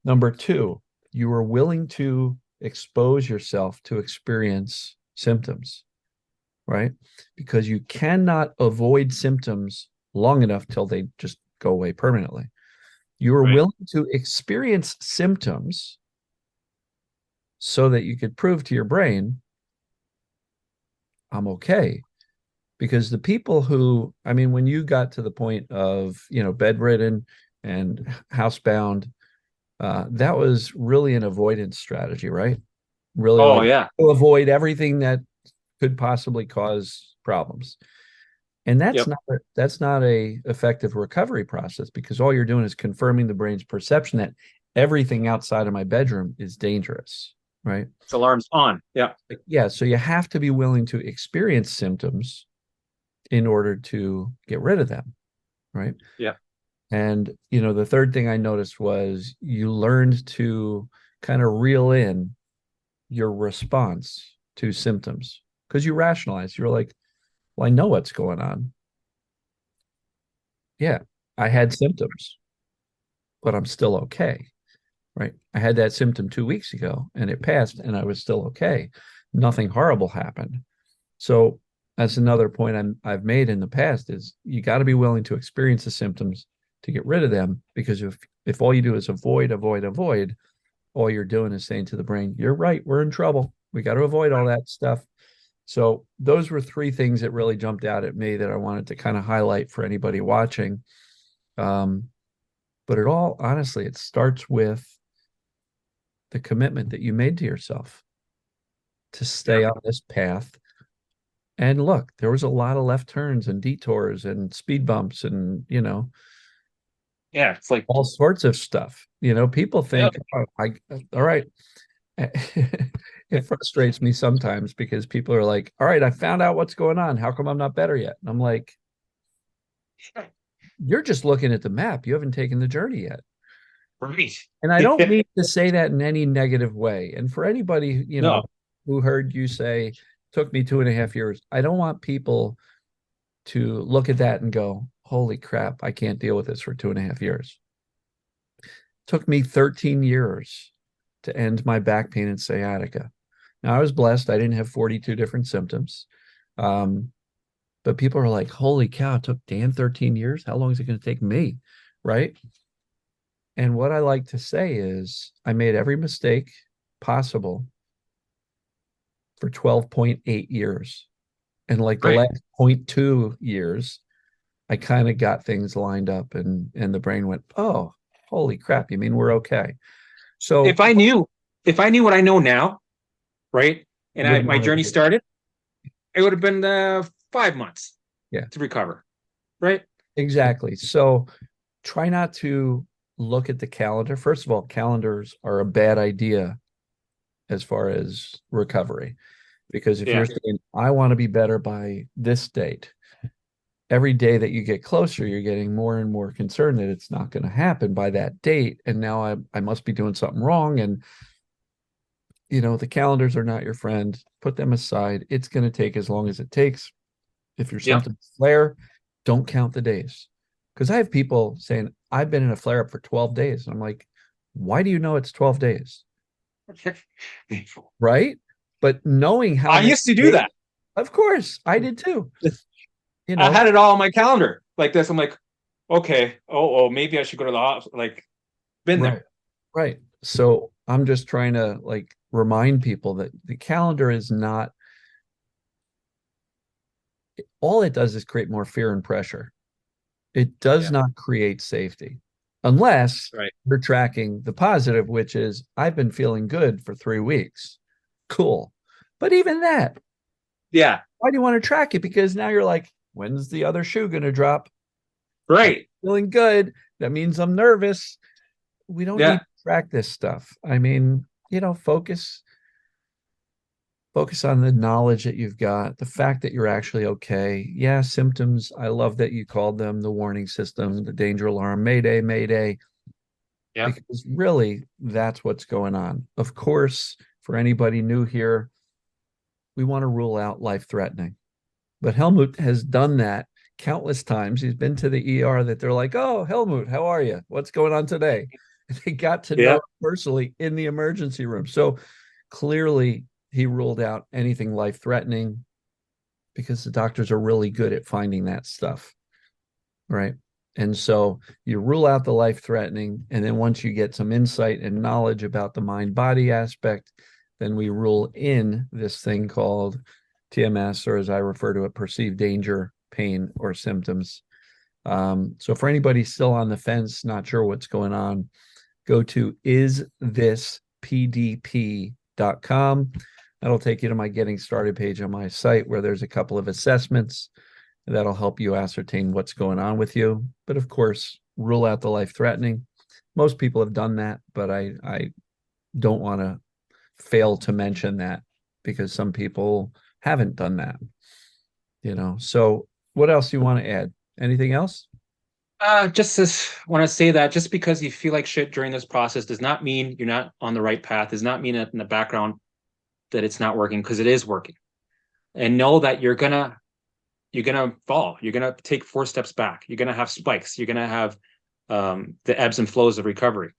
Number two, you were willing to expose yourself to experience symptoms, right? Because you cannot avoid symptoms long enough till they just go away permanently. You were Right. willing to experience symptoms so that you could prove to your brain, I'm okay. Because the people who, I mean, when you got to the point of, bedridden and housebound, that was really an avoidance strategy, right? Really Oh like yeah. to avoid everything that could possibly cause problems. And Yep. that's not a effective recovery process because all you're doing is confirming the brain's perception that everything outside of my bedroom is dangerous, right? It's alarms on. Yeah. Yeah, so you have to be willing to experience symptoms in order to get rid of them, right? Yeah. And the third thing I noticed was you learned to kind of reel in your response to symptoms because you rationalize. You're like, well, I know what's going on. Yeah, I had symptoms, but I'm still okay, right? I had that symptom 2 weeks ago and it passed and I was still okay. Nothing horrible happened. So that's another point I've made in the past is you got to be willing to experience the symptoms to get rid of them because if all you do is avoid, avoid, avoid, all you're doing is saying to the brain, you're right, we're in trouble. We got to avoid all that stuff. So those were three things that really jumped out at me that I wanted to kind of highlight for anybody watching. Um, but it all, honestly, it starts with the commitment that you made to yourself to Yeah. stay on this path. And look, there was a lot of left turns and detours and speed bumps and, Yeah. It's like, all sorts of stuff. People yeah. think, oh, all right. It frustrates me sometimes because people are like, all right, I found out what's going on. How come I'm not better yet? And I'm like, you're just looking at the map. You haven't taken the journey yet. Right. And I don't mean to say that in any negative way. And for anybody, No. who heard you say, took me 2.5 years, I don't want people to look at that and go, holy crap, I can't deal with this for 2.5 years. It took me 13 years to end my back pain and sciatica. Now, I was blessed. I didn't have 42 different symptoms. Um, but people are like, holy cow, it took Dan 13 years. How long is it going to take me? Right. And what I like to say is I made every mistake possible for 12.8 years. And like the Right. last zero point 0.2 years, I kind of got things lined up and the brain went, oh, holy crap. You mean we're okay? So If I knew, if I knew what I know now, right, and you I wouldn't my want to journey do it. started, it would have been 5 months Yeah. to recover. Right. exactly. So try not to look at the calendar. First of all, calendars are a bad idea as far as recovery. Because if you're Yeah. saying, I want to be better by this date, every day that you get closer, you're getting more and more concerned that it's not going to happen by that date. And now I must be doing something wrong. And, the calendars are not your friend. Put them aside. It's going to take as long as it takes. If your Yep. symptoms flare, don't count the days. Because I have people saying, I've been in a flare up for 12 days. And I'm like, why do you know it's 12 days? Right. But knowing how I many used to do days, that. of course, I did too. You I know, had it all on my calendar like this. I'm like, okay, maybe I should go to the hospital. Like, been right. there. Right. So I'm just trying to like remind people that the calendar is not all it does is create more fear and pressure. It does Yeah. not create safety unless Right. you're tracking the positive, which is I've been feeling good for 3 weeks. Cool. But even that, Yeah. why do you want to track it? Because now you're like, when's the other shoe going to drop? I'm Right. feeling good. That means I'm nervous. We don't need Yeah. to track this stuff. I mean, focus on the knowledge that you've got, the fact that you're actually okay. Yeah, symptoms. I love that you called them the warning system, the danger alarm, mayday, mayday, Yeah. because really that's what's going on. Of course, for anybody new here, we want to rule out life threatening. But Helmut has done that countless times. He's been to the ER that they're like, oh, Helmut, how are you? What's going on today? They got to know Yeah. him personally in the emergency room. So clearly, he ruled out anything life threatening because the doctors are really good at finding that stuff. Right. And so you rule out the life threatening. And then once you get some insight and knowledge about the mind body aspect, then we rule in this thing called TMS, or as I refer to it, perceived danger, pain, or symptoms. So for anybody still on the fence, not sure what's going on, go to isthispdp.com. That'll take you to my getting started page on my site where there's a couple of assessments that'll help you ascertain what's going on with you. But of course, rule out the life threatening. Most people have done that, but I don't want to fail to mention that because some people haven't done that. So what else do you want to add? Anything else? Just want to say that just because you feel like shit during this process does not mean you're not on the right path, does not mean that in the background that it's not working, because it is working. And know that you're gonna fall. You're gonna take 4 steps back. You're gonna have spikes. You're gonna have the ebbs and flows of recovery.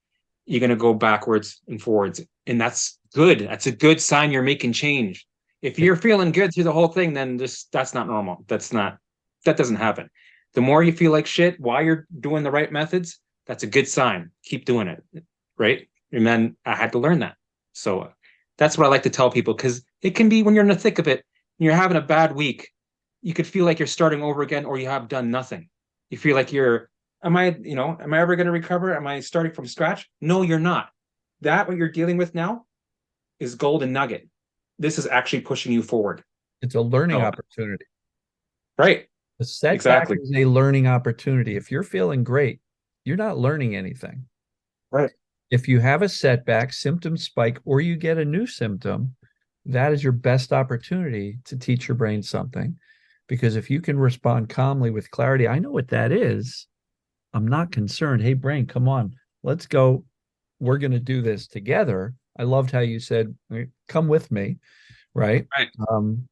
You're gonna go backwards and forwards, and that's good. That's a good sign you're making change. If you're feeling good through the whole thing, then that's not normal. That doesn't happen. The more you feel like shit while you're doing the right methods, that's a good sign. Keep doing it, right? And then I had to learn that. So that's what I like to tell people, because it can be when you're in the thick of it, and you're having a bad week, you could feel like you're starting over again, or you have done nothing. You feel like am I ever going to recover? Am I starting from scratch? No, you're not. That what you're dealing with now is golden nugget. This is actually pushing you forward. It's a learning So, opportunity. right. The setback Exactly. is a learning opportunity. If you're feeling great, you're not learning anything. Right. If you have a setback, symptom spike, or you get a new symptom, that is your best opportunity to teach your brain something. Because if you can respond calmly with clarity, I know what that is. I'm not concerned. Hey, brain, come on, let's go. We're going to do this together. I loved how you said, come with me, right? Right. Um,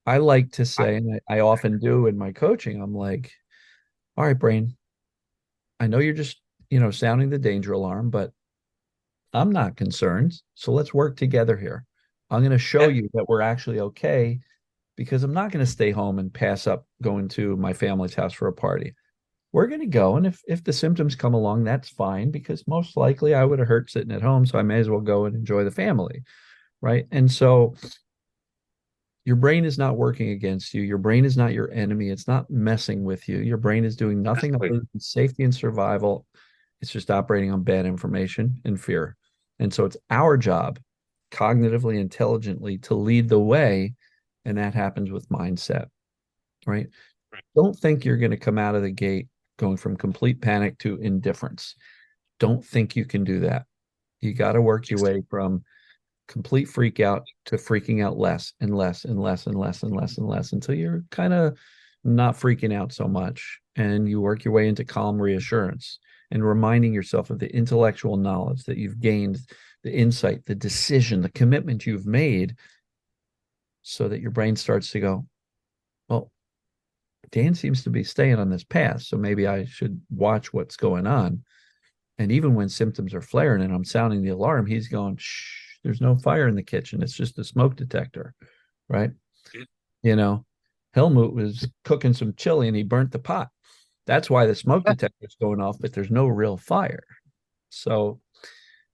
I like to say, and I often do in my coaching, I'm like, all right, brain, I know you're just, sounding the danger alarm, but I'm not concerned. So let's work together here. I'm going to show Yeah. you that we're actually okay because I'm not going to stay home and pass up going to my family's house for a party. We're going to go. And if the symptoms come along, that's fine because most likely I would have hurt sitting at home. So I may as well go and enjoy the family. Right. And so your brain is not working against you. Your brain is not your enemy. It's not messing with you. Your brain is doing nothing Exactly. other than safety and survival. It's just operating on bad information and fear. And so it's our job, cognitively, intelligently, to lead the way. And that happens with mindset, right? don't think you're going to come out of the gate going from complete panic to indifference. Don't think you can do that. You got to work your way from complete freak out to freaking out less and less and less and less and less and less until you're kind of not freaking out so much. And you work your way into calm reassurance and reminding yourself of the intellectual knowledge that you've gained, the insight, the decision, the commitment you've made, so that your brain starts to go, well, Dan seems to be staying on this path. So maybe I should watch what's going on. And even when symptoms are flaring and I'm sounding the alarm, he's going, shh, there's no fire in the kitchen. It's just a smoke detector, right? Yeah. You know, Helmut was cooking some chili and he burnt the pot. That's why the smoke detector's going off, but there's no real fire. So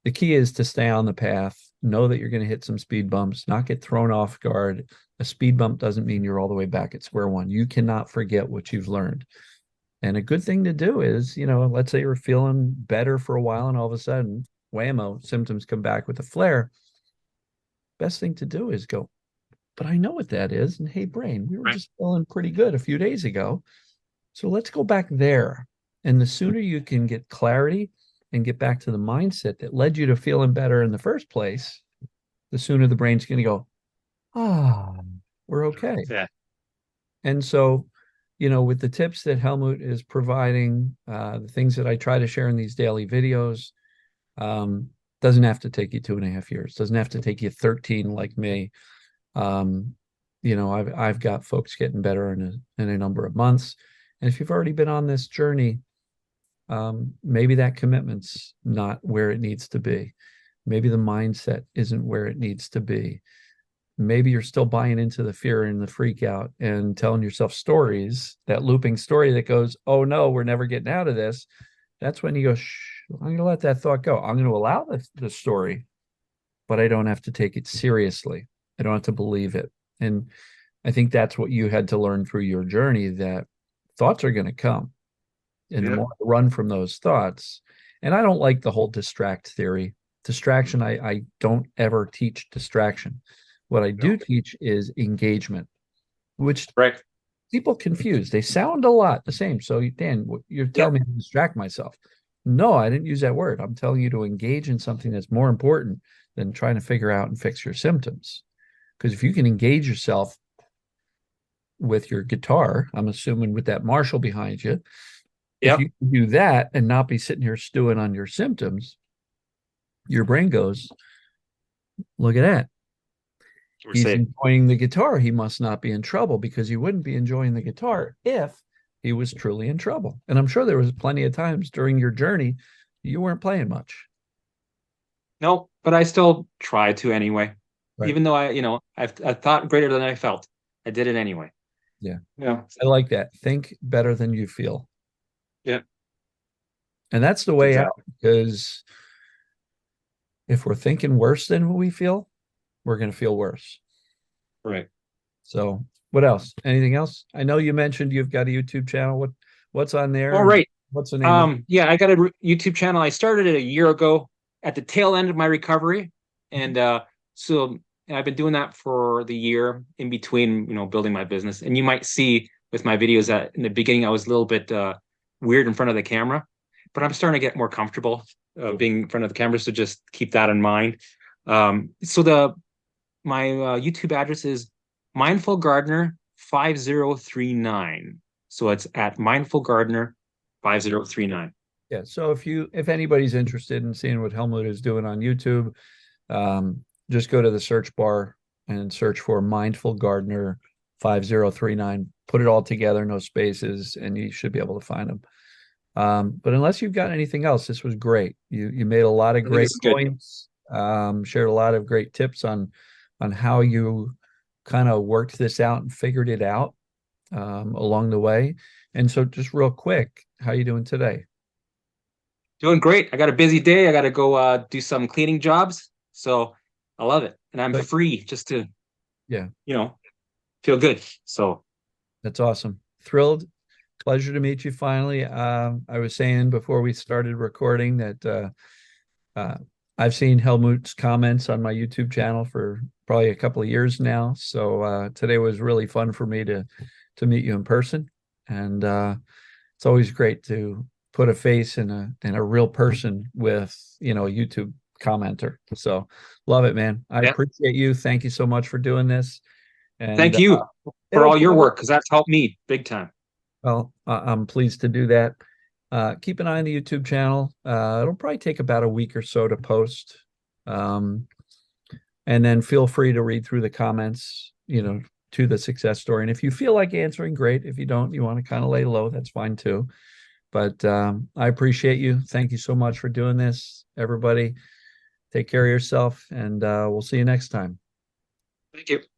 the key is to stay on the path, know that you're going to hit some speed bumps, not get thrown off guard. A speed bump doesn't mean you're all the way back at square one. You cannot forget what you've learned. And a good thing to do is, let's say you're feeling better for a while and all of a sudden, whammo, symptoms come back with a flare. Best thing to do is go, but I know what that is. And hey, brain, we were Right. just feeling pretty good a few days ago. So let's go back there. And the sooner you can get clarity and get back to the mindset that led you to feeling better in the first place, the sooner the brain's going to go, ah, we're okay. Yeah. And so, with the tips that Helmut is providing, the things that I try to share in these daily videos, doesn't have to take you 2.5 years, doesn't have to take you 13 like me. I've got folks getting better in a number of months. And if you've already been on this journey, maybe that commitment's not where it needs to be. Maybe the mindset isn't where it needs to be. Maybe you're still buying into the fear and the freak out and telling yourself stories, that looping story that goes, oh no, we're never getting out of this. That's when you go, shh, I'm going to let that thought go. I'm going to allow the story, but I don't have to take it seriously. I don't have to believe it. And I think that's what you had to learn through your journey, that thoughts are going to come. And the Yeah. more I run from those thoughts, and I don't like the whole distract theory. Distraction, I don't ever teach distraction. What I do No. teach is engagement, which Right. people confuse. They sound a lot the same. So, Dan, you're telling Yep. me to distract myself. No, I didn't use that word. I'm telling you to engage in something that's more important than trying to figure out and fix your symptoms. Because if you can engage yourself with your guitar, I'm assuming with that Marshall behind you, if Yep. you can do that and not be sitting here stewing on your symptoms, your brain goes, look at that. We're He's safe. enjoying the guitar. He must not be in trouble, because he wouldn't be enjoying the guitar if he was truly in trouble. And I'm sure there was plenty of times during your journey you weren't playing much. No, but I still try to anyway. Right. Even though I thought greater than I felt. I did it anyway. Yeah. Yeah. I like that. Think better than you feel. Yeah. And that's the way out, Exactly. because if we're thinking worse than we feel, we're going to feel worse. Right. So, what else? Anything else? I know you mentioned you've got a YouTube channel. What's on there, All and right. what's the name of it? Yeah, I got a YouTube channel. I started it a year ago at the tail end of my recovery. And so I've been doing that for the year in between, building my business. And you might see with my videos that in the beginning I was a little bit weird in front of the camera, but I'm starting to get more comfortable being in front of the camera. So just keep that in mind. So the my YouTube address is Mindful Gardener 5039. So it's at Mindful Gardener 5039. Yeah. So if anybody's interested in seeing what Helmut is doing on YouTube, just go to the search bar and search for Mindful Gardener 5039. Put it all together, no spaces, and you should be able to find them. But unless you've got anything else, this was great. You made a lot of I think great this is good. points, shared a lot of great tips on how you kind of worked this out and figured it out along the way. And so just real quick, how you doing today? Doing great. I got a busy day. I got to go do some cleaning jobs. So I love it. And I'm But free just to, yeah, you know, feel good. So that's awesome. Thrilled. Pleasure to meet you finally. I was saying before we started recording that uh, I've seen Helmut's comments on my YouTube channel for probably a couple of years now. So today was really fun for me to meet you in person. And it's always great to put a face in a real person with, a YouTube commenter. So love it, man. I Yeah. appreciate you. Thank you so much for doing this. And Thank you for it'll all your probably, work because that's helped me big time. well, I'm pleased to do that. Keep an eye on the YouTube channel. It'll probably take about a week or so to post. Um, and then feel free to read through the comments, to the success story. And if you feel like answering, great. If you don't, you want to kind of lay low, that's fine too. But I appreciate you. Thank you so much for doing this, everybody. Take care of yourself, and we'll see you next time. Thank you.